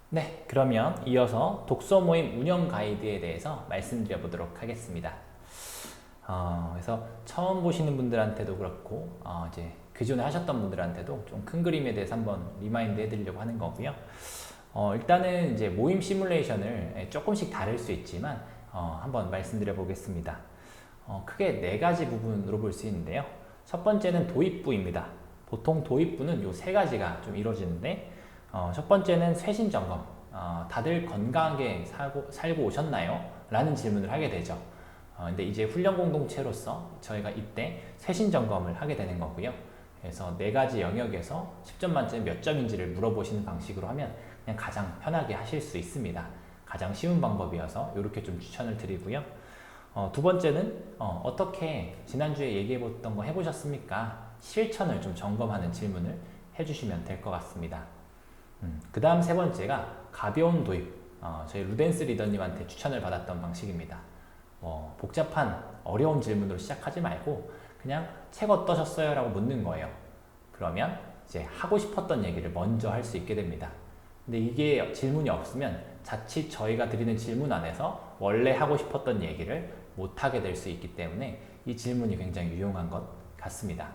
네, 그러면 이어서 독서 모임 운영 가이드에 대해서 말씀드려 보도록 하겠습니다. 그래서 처음 보시는 분들한테도 그렇고, 이제 그전에 하셨던 분들한테도 좀 큰 그림에 대해서 한번 리마인드 해드리려고 하는 거고요. 일단은 이제 모임 시뮬레이션을 조금씩 다를 수 있지만, 한번 말씀드려 보겠습니다. 크게 네 가지 부분으로 볼 수 있는데요. 첫 번째는 도입부입니다. 보통 도입부는 요 세 가지가 좀 이루어지는데, 첫 번째는 쇄신 점검. 다들 건강하게 살고 오셨나요? 라는 질문을 하게 되죠. 근데 이제 훈련 공동체로서 저희가 이때 쇄신 점검을 하게 되는 거고요. 그래서 네 가지 영역에서 10점 만점에 몇 점인지를 물어보시는 방식으로 하면 그냥 가장 편하게 하실 수 있습니다. 가장 쉬운 방법이어서 이렇게 좀 추천을 드리고요. 두 번째는 어떻게 지난주에 얘기해봤던 거 해보셨습니까? 실천을 좀 점검하는 질문을 해주시면 될 것 같습니다. 그 다음 세 번째가 가벼운 도입. 저희 루덴스 리더님한테 추천을 받았던 방식입니다. 복잡한 어려운 질문으로 시작하지 말고 그냥 책 어떠셨어요? 라고 묻는 거예요. 그러면 이제 하고 싶었던 얘기를 먼저 할 수 있게 됩니다. 근데 이게 질문이 없으면 자칫 저희가 드리는 질문 안에서 원래 하고 싶었던 얘기를 못하게 될 수 있기 때문에 이 질문이 굉장히 유용한 것 같습니다.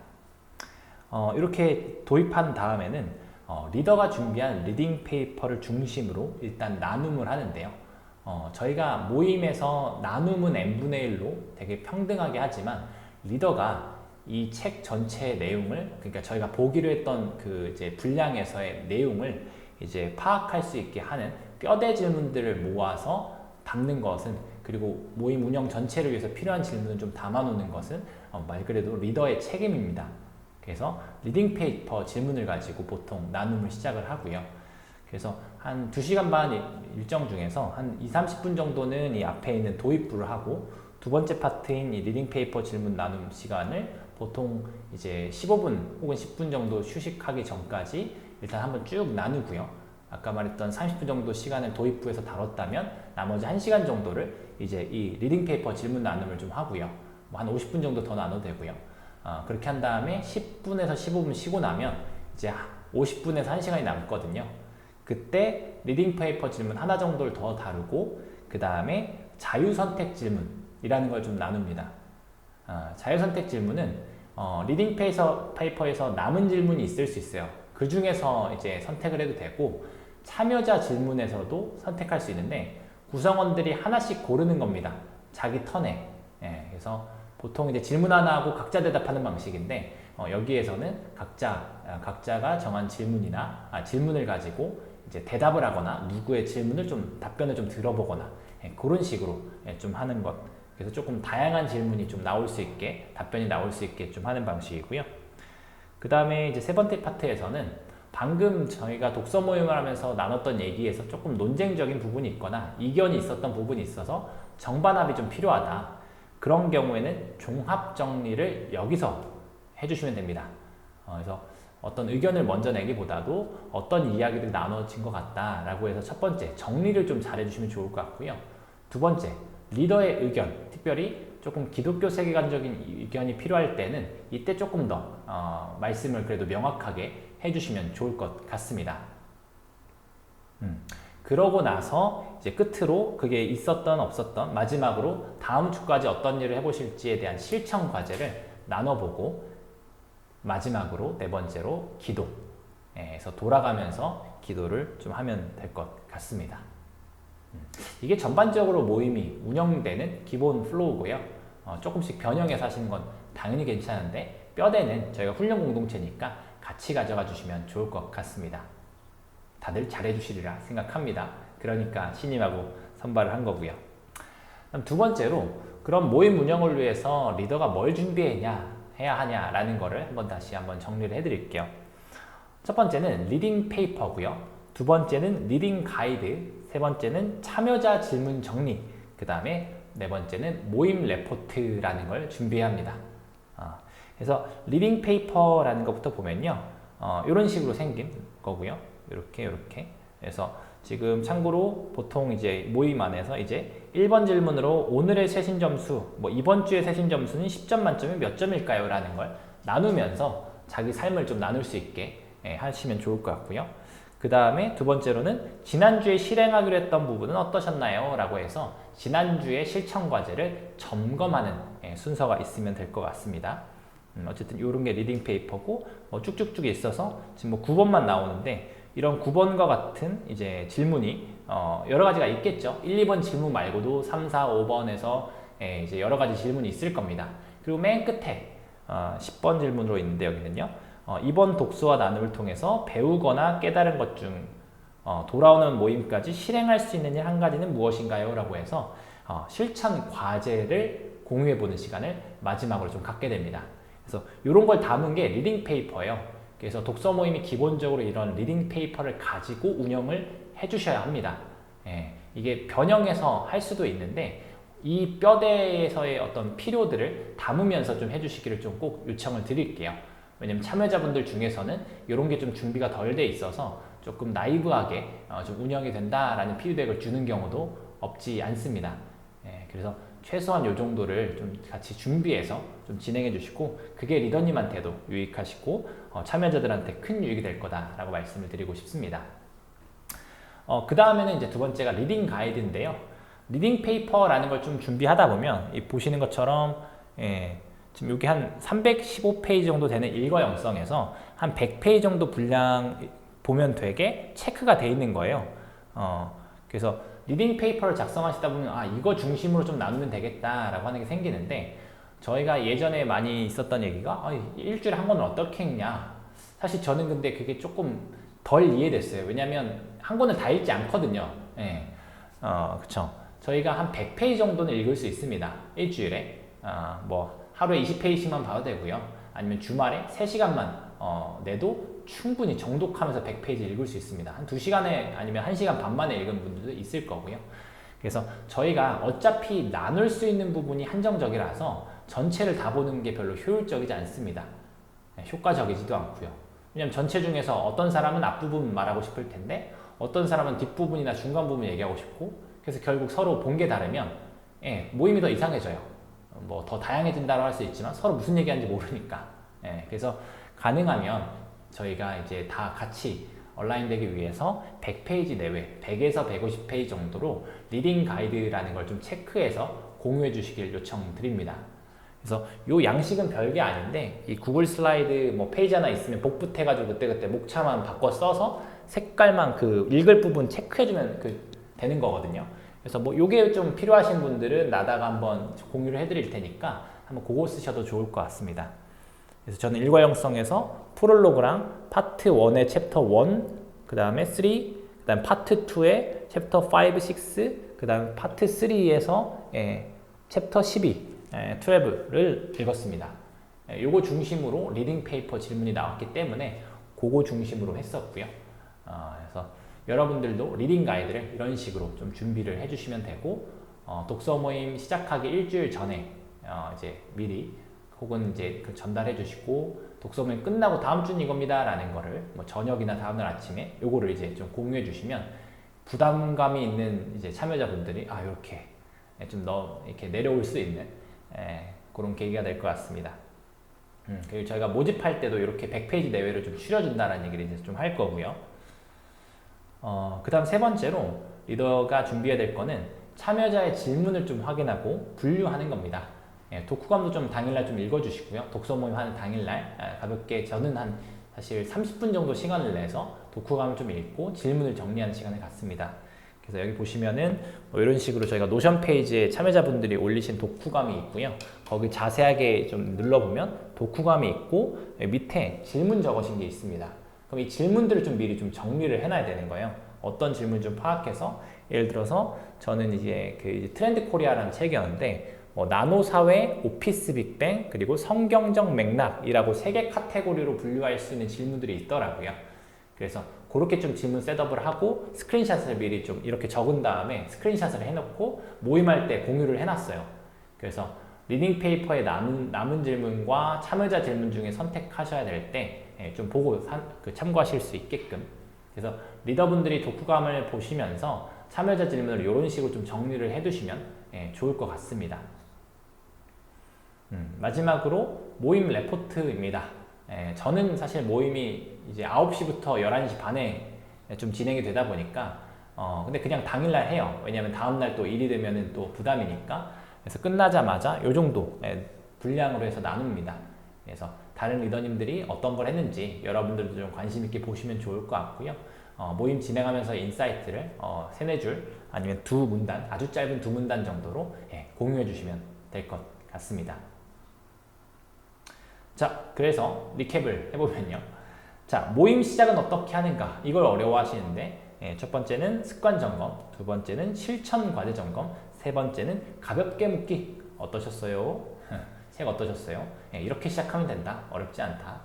이렇게 도입한 다음에는 리더가 준비한 리딩 페이퍼를 중심으로 일단 나눔을 하는데요. 저희가 모임에서 나눔은 n분의 1로 되게 평등하게 하지만 리더가 이 책 전체의 내용을, 그러니까 저희가 보기로 했던 그 이제 분량에서의 내용을 이제 파악할 수 있게 하는 뼈대 질문들을 모아서 담는 것은, 그리고 모임 운영 전체를 위해서 필요한 질문을 좀 담아놓는 것은 말 그대로 리더의 책임입니다. 그래서 리딩 페이퍼 질문을 가지고 보통 나눔을 시작을 하고요. 그래서 한 2시간 반 일정 중에서 한 20-30분 정도는 이 앞에 있는 도입부를 하고, 두 번째 파트인 이 리딩 페이퍼 질문 나눔 시간을 보통 이제 15분 혹은 10분 정도 휴식하기 전까지 일단 한번 쭉 나누고요. 아까 말했던 30분 정도 시간을 도입부에서 다뤘다면 나머지 1시간 정도를 이제 이 리딩 페이퍼 질문 나눔을 좀 하고요. 한 50분 정도 더 나눠도 되고요. 그렇게 한 다음에 10분에서 15분 쉬고 나면 이제 50분에서 1시간이 남거든요. 그때 리딩 페이퍼 질문 하나 정도를 더 다루고, 그 다음에 자유선택 질문이라는 걸 좀 나눕니다. 자유선택 질문은 리딩 페이퍼에서 남은 질문이 있을 수 있어요. 그 중에서 이제 선택을 해도 되고, 참여자 질문에서도 선택할 수 있는데 구성원들이 하나씩 고르는 겁니다. 자기 턴에. 그래서 보통 이제 질문 하나 하고 각자 대답하는 방식인데, 여기에서는 각자가 정한 질문을 가지고 이제 대답을 하거나 누구의 질문을 좀 답변을 좀 들어보거나 그런 식으로 좀 하는 것. 그래서 조금 다양한 질문이 좀 나올 수 있게, 답변이 나올 수 있게 좀 하는 방식이고요. 그 다음에 이제 세 번째 파트에서는 방금 저희가 독서 모임을 하면서 나눴던 얘기에서 조금 논쟁적인 부분이 있거나 이견이 있었던 부분이 있어서 정반합이 좀 필요하다. 그런 경우에는 종합 정리를 여기서 해주시면 됩니다. 그래서 어떤 의견을 먼저 내기보다도 어떤 이야기들이 나눠진 것 같다라고 해서 첫 번째 정리를 좀 잘해주시면 좋을 것 같고요. 두 번째, 리더의 의견, 특별히 조금 기독교 세계관적인 의견이 필요할 때는 이때 조금 더 말씀을 그래도 명확하게 해주시면 좋을 것 같습니다. 그러고 나서 이제 끝으로 그게 있었던 없었던, 마지막으로 다음 주까지 어떤 일을 해보실지에 대한 실천 과제를 나눠보고, 마지막으로 네 번째로 기도. 그래서 돌아가면서 기도를 좀 하면 될 것 같습니다. 이게 전반적으로 모임이 운영되는 기본 플로우고요. 조금씩 변형해서 하시는 건 당연히 괜찮은데 뼈대는 저희가 훈련 공동체니까 같이 가져가 주시면 좋을 것 같습니다. 다들 잘해주시리라 생각합니다. 그러니까 신임하고 선발을 한 거고요. 그럼 두 번째로, 그럼 모임 운영을 위해서 리더가 뭘 해야 하냐라는 거를 다시 한번 정리를 해드릴게요. 첫 번째는 리딩 페이퍼고요. 두 번째는 리딩 가이드, 세 번째는 참여자 질문 정리, 그 다음에 네 번째는 모임 레포트라는 걸 준비해야 합니다. 그래서 리딩 페이퍼라는 것부터 보면요, 이런 식으로 생긴 거고요. 이렇게. 그래서 지금 참고로 보통 이제 모임 안에서 이제 1번 질문으로 오늘의 세신 점수, 이번 주의 세신 점수는 10점 만점에 몇 점일까요? 라는 걸 나누면서 자기 삶을 좀 나눌 수 있게 하시면 좋을 것 같고요. 그 다음에 두 번째로는 지난주에 실행하기로 했던 부분은 어떠셨나요? 라고 해서 지난주에 실천 과제를 점검하는 순서가 있으면 될 것 같습니다. 어쨌든 이런 게 리딩 페이퍼고 쭉쭉쭉 있어서 지금 9번만 나오는데 이런 9번과 같은 이제 질문이 여러 가지가 있겠죠. 1, 2번 질문 말고도 3, 4, 5번에서 이제 여러 가지 질문이 있을 겁니다. 그리고 맨 끝에 10번 질문으로 있는데 여기는요. 이번 독서와 나눔을 통해서 배우거나 깨달은 것 중 돌아오는 모임까지 실행할 수 있는 일 한 가지는 무엇인가요? 라고 해서 실천 과제를 공유해보는 시간을 마지막으로 좀 갖게 됩니다. 그래서 이런 걸 담은 게 리딩 페이퍼예요. 그래서 독서 모임이 기본적으로 이런 리딩 페이퍼를 가지고 운영을 해주셔야 합니다. 이게 변형해서 할 수도 있는데 이 뼈대에서의 어떤 필요들을 담으면서 좀 해주시기를 좀 꼭 요청을 드릴게요. 왜냐면 참여자분들 중에서는 이런 게 좀 준비가 덜 돼 있어서 조금 나이브하게 좀 운영이 된다라는 피드백을 주는 경우도 없지 않습니다. 그래서 최소한 이 정도를 좀 같이 준비해서 좀 진행해 주시고 그게 리더님한테도 유익하시고 참여자들한테 큰 유익이 될 거다라고 말씀을 드리고 싶습니다. 그 다음에는 이제 두 번째가 리딩 가이드인데요. 리딩 페이퍼라는 걸 좀 준비하다 보면 보시는 것처럼 지금 여기 한 315페이지 정도 되는 일과형성에서 한 100페이지 정도 분량 보면 되게 체크가 돼 있는 거예요. 그래서 리딩 페이퍼를 작성하시다 보면 이거 중심으로 좀 나누면 되겠다라고 하는 게 생기는데 저희가 예전에 많이 있었던 얘기가 일주일에 한 권을 어떻게 읽냐. 사실 저는 근데 그게 조금 덜 이해됐어요. 왜냐면 한 권을 다 읽지 않거든요. 그쵸. 저희가 한 100페이지 정도는 읽을 수 있습니다. 일주일에. 뭐 하루에 20페이지만 봐도 되고요. 아니면 주말에 3시간만 내도 충분히 정독하면서 100페이지 읽을 수 있습니다. 한 2시간에 아니면 1시간 반 만에 읽은 분들도 있을 거고요. 그래서 저희가 어차피 나눌 수 있는 부분이 한정적이라서 전체를 다 보는 게 별로 효율적이지 않습니다. 효과적이지도 않고요. 왜냐면 전체 중에서 어떤 사람은 앞부분 말하고 싶을 텐데 어떤 사람은 뒷부분이나 중간 부분 얘기하고 싶고 그래서 결국 서로 본 게 다르면 모임이 더 이상해져요. 뭐 더 다양해진다고 할 수 있지만 서로 무슨 얘기하는지 모르니까. 그래서 가능하면 저희가 이제 다 같이 온라인 되기 위해서 100페이지 내외, 100에서 150페이지 정도로 리딩 가이드라는 걸 좀 체크해서 공유해 주시길 요청드립니다. 그래서 요 양식은 별게 아닌데 이 구글 슬라이드 뭐 페이지 하나 있으면 복붙해가지고 그때그때 목차만 바꿔 써서 색깔만 그 읽을 부분 체크해주면 되는 거거든요. 그래서 뭐 요게 좀 필요하신 분들은 나다가 한번 공유를 해드릴 테니까 한번 그거 쓰셔도 좋을 것 같습니다. 그래서 저는 일과형성에서 프롤로그랑 파트 1의 챕터 1, 그 다음에 3, 그 다음 파트 2의 챕터 5, 6, 그 다음 파트 3에서 챕터 12, 12를 읽었습니다. 요거 중심으로 리딩 페이퍼 질문이 나왔기 때문에 그거 중심으로 했었고요. 그래서 여러분들도 리딩 가이드를 이런 식으로 좀 준비를 해주시면 되고 독서 모임 시작하기 일주일 전에 이제 미리 혹은 이제 전달해 주시고 독서 모임 끝나고 다음 주는 이겁니다 라는 거를 뭐 저녁이나 다음날 아침에 요거를 이제 좀 공유해 주시면 부담감이 있는 이제 참여자분들이 이렇게 좀 이렇게 내려올 수 있는 그런 계기가 될 것 같습니다. 그리고 저희가 모집할 때도 이렇게 100페이지 내외로 좀 줄여준다는 얘기를 이제 좀 할 거고요. 그 다음 세 번째로 리더가 준비해야 될 거는 참여자의 질문을 좀 확인하고 분류하는 겁니다. 독후감도 좀 당일날 좀 읽어주시고요. 독서 모임 하는 당일날 가볍게 저는 사실 30분 정도 시간을 내서 독후감을 좀 읽고 질문을 정리하는 시간을 갖습니다. 그래서 여기 보시면은 뭐 이런 식으로 저희가 노션 페이지에 참여자분들이 올리신 독후감이 있고요. 거기 자세하게 좀 눌러보면 독후감이 있고 밑에 질문 적으신 게 있습니다. 그럼 이 질문들을 좀 미리 좀 정리를 해놔야 되는 거예요. 어떤 질문 좀 파악해서 예를 들어서 저는 이제 그 트렌드 코리아라는 책이었는데 뭐 나노 사회, 오피스 빅뱅, 그리고 성경적 맥락이라고 3개 카테고리로 분류할 수 있는 질문들이 있더라고요. 그래서 그렇게 좀 질문 셋업을 하고 스크린샷을 미리 좀 이렇게 적은 다음에 스크린샷을 해놓고 모임할 때 공유를 해놨어요. 그래서 리딩 페이퍼에 남은 질문과 참여자 질문 중에 선택하셔야 될 때 좀 보고 참고하실 수 있게끔. 그래서 리더분들이 독후감을 보시면서 참여자 질문을 이런 식으로 좀 정리를 해두시면 좋을 것 같습니다. 마지막으로 모임 레포트입니다. 저는 사실 모임이 이제 9시부터 11시 반에 좀 진행이 되다 보니까 근데 그냥 당일날 해요. 왜냐면 다음날 또 일이 되면은 또 부담이니까. 그래서 끝나자마자 요 정도 분량으로 해서 나눕니다. 그래서 다른 리더님들이 어떤 걸 했는지 여러분들도 좀 관심 있게 보시면 좋을 것 같고요. 모임 진행하면서 인사이트를 세네 줄 아니면 두 문단, 아주 짧은 두 문단 정도로 공유해 주시면 될 것 같습니다. 자, 그래서 리캡을 해보면요. 자, 모임 시작은 어떻게 하는가? 이걸 어려워하시는데 첫 번째는 습관 점검, 두 번째는 실천 과제 점검, 세 번째는 가볍게 묻기. 어떠셨어요? 책 어떠셨어요? 이렇게 시작하면 된다. 어렵지 않다.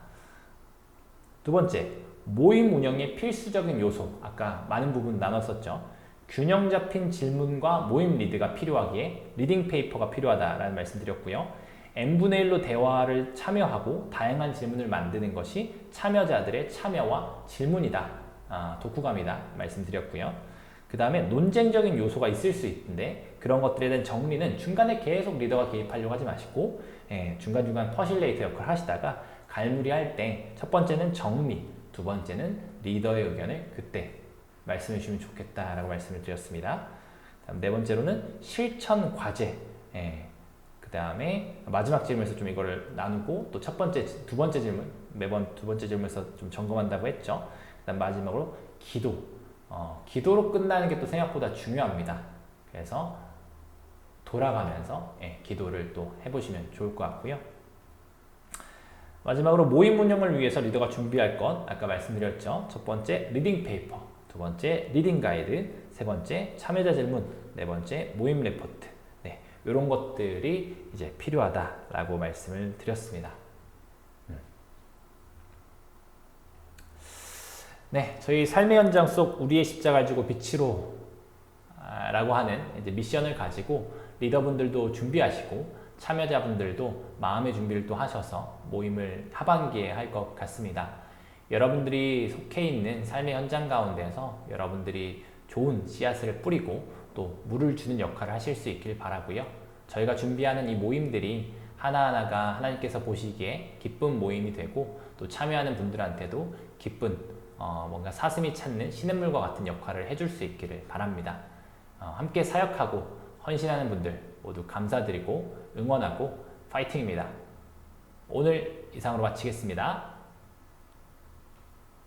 두 번째, 모임 운영의 필수적인 요소. 아까 많은 부분 나눴었죠. 균형 잡힌 질문과 모임 리드가 필요하기에 리딩 페이퍼가 필요하다라는 말씀 드렸고요. n분의 1로 대화를 참여하고 다양한 질문을 만드는 것이 참여자들의 참여와 질문이다. 독후감이다. 말씀드렸고요. 그 다음에 논쟁적인 요소가 있을 수 있는데 그런 것들에 대한 정리는 중간에 계속 리더가 개입하려고 하지 마시고 중간중간 퍼실레이터 역할을 하시다가 갈무리할 때 첫 번째는 정리, 두 번째는 리더의 의견을 그때 말씀해 주시면 좋겠다라고 말씀을 드렸습니다. 다음 네 번째로는 실천 과제. 그 다음에 마지막 질문에서 좀 이거를 나누고 또 두 번째 질문, 매번 두 번째 질문에서 좀 점검한다고 했죠. 그 다음 마지막으로 기도. 기도로 끝나는 게 또 생각보다 중요합니다. 그래서 돌아가면서 기도를 또 해보시면 좋을 것 같고요. 마지막으로 모임 운영을 위해서 리더가 준비할 것 아까 말씀드렸죠. 첫 번째 리딩 페이퍼, 두 번째 리딩 가이드, 세 번째 참여자 질문, 네 번째 모임 레포트. 이런 것들이 이제 필요하다라고 말씀을 드렸습니다. 네, 저희 삶의 현장 속 우리의 십자가를 지고 빛으로 라고 하는 이제 미션을 가지고 리더분들도 준비하시고 참여자분들도 마음의 준비를 또 하셔서 모임을 하반기에 할 것 같습니다. 여러분들이 속해 있는 삶의 현장 가운데서 여러분들이 좋은 씨앗을 뿌리고 또 물을 주는 역할을 하실 수 있길 바라고요. 저희가 준비하는 이 모임들이 하나하나가 하나님께서 보시기에 기쁜 모임이 되고 또 참여하는 분들한테도 기쁜 뭔가 사슴이 찾는 시냇물과 같은 역할을 해줄 수 있기를 바랍니다. 함께 사역하고 헌신하는 분들 모두 감사드리고 응원하고 파이팅입니다. 오늘 이상으로 마치겠습니다.